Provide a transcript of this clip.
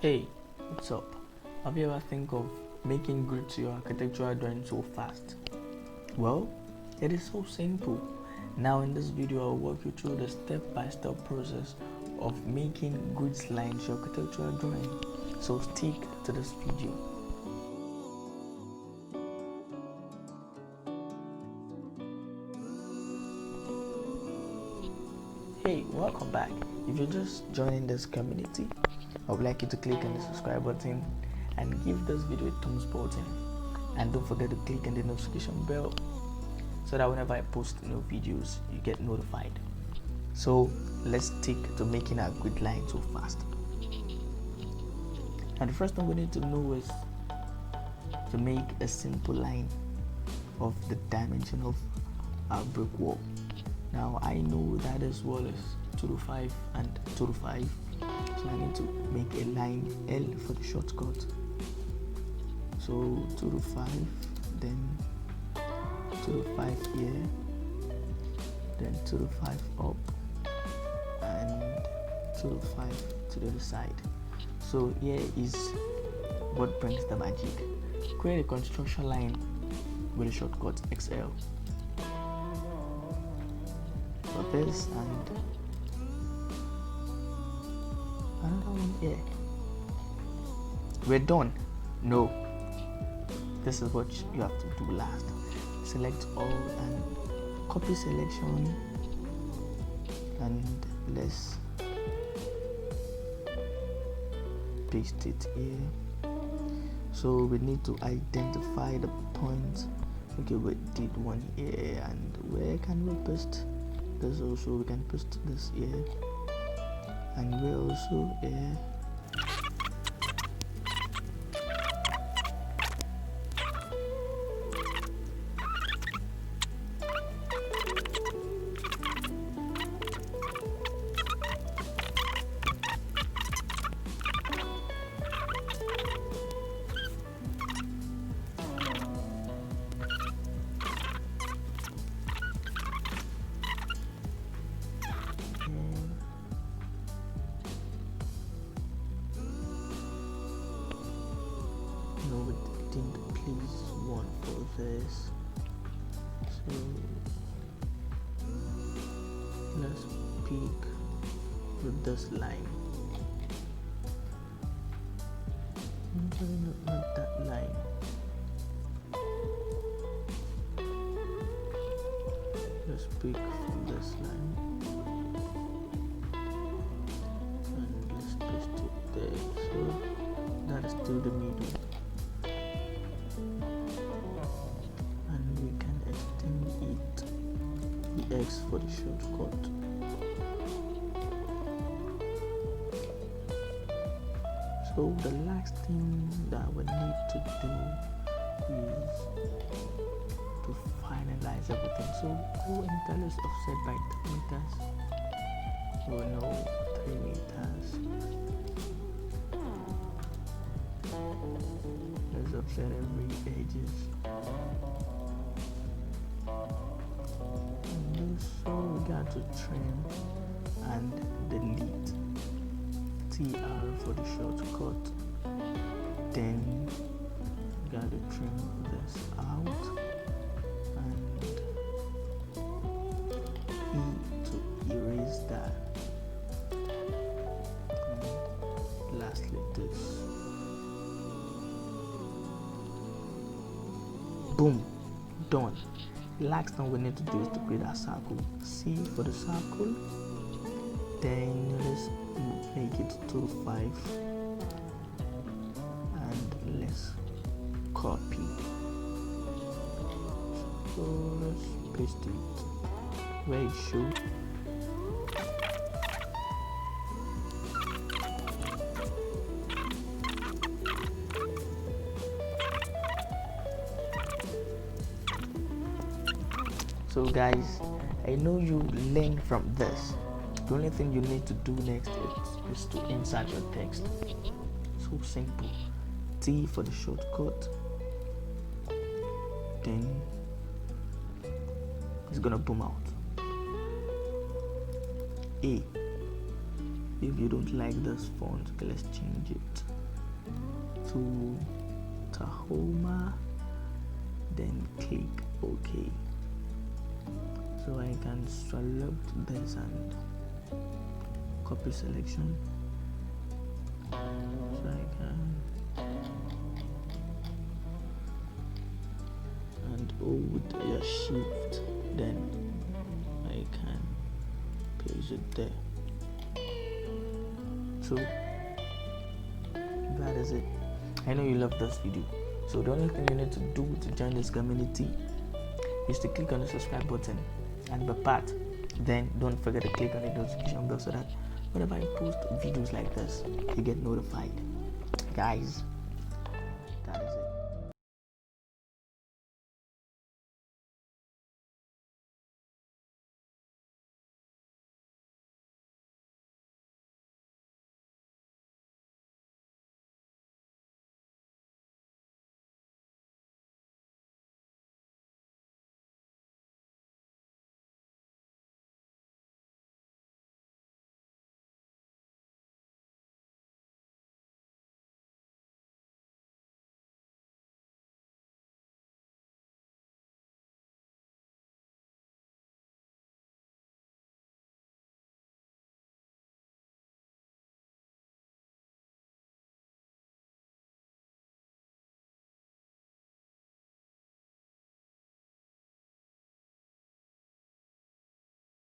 Hey, what's up? Have you ever think of making grids to your architectural drawing so fast? Well, it is so simple. Now in this video I'll walk you through the step-by-step process of making GridLines to your architectural drawing. So stick to this video. Hey, welcome back. If you're just joining this community, I would like you to click on the subscribe button and give this video a thumbs button, and don't forget to click on the notification bell so that whenever I post new videos you get notified. So let's stick to making our grid line so fast. And the first thing we need to know is to make a simple line of the dimension of our brick wall. Now I know that this wall is 2 to 5 and 2 to 5, so I need to make a line L for the shortcut. So 2 to 5, then 2 to 5 here, then 2 to 5 up, and 2 to 5 to the other side. So here is what brings the magic. Create a construction line with a shortcut XL for this, and another one here. We're done. No, this is what you have to do last. Select all and copy selection, and let's paste it here. So we need to identify the point. Okay, we did one here, and where can we paste this? Also we can paste this here, and we also here. No, we didn't place one for this, so let's pick with this line. Not that line. Let's pick from this line and let's paste it there. So that is still the middle. X for the shortcut. So the last thing that we need to do is to finalize everything. So go and tell us offset by 3 meters. We know 3 meters. Let's offset every edges. So we got to trim and delete. TR for the shortcut. Then we got to trim this out, and E to erase that. And lastly this. Boom, done. The last thing we need to do is to create a circle. C for the circle, then let's make it 2 to 5, and let's copy. So let's paste it where it should. So guys, I know you learned from this. The only thing you need to do next is to insert your text. So simple. T for the shortcut, then it's gonna boom out. A, if you don't like this font, okay, let's change it to Tahoma, then click OK. So I can select this and copy selection, so I can and hold your shift, then I can place it there. So that is it. I know you love this video, so the only thing you need to do to join this community is to click on the subscribe button and be part. Then don't forget to click on the notification bell so that whenever I post videos like this, you get notified. Guys, that is it.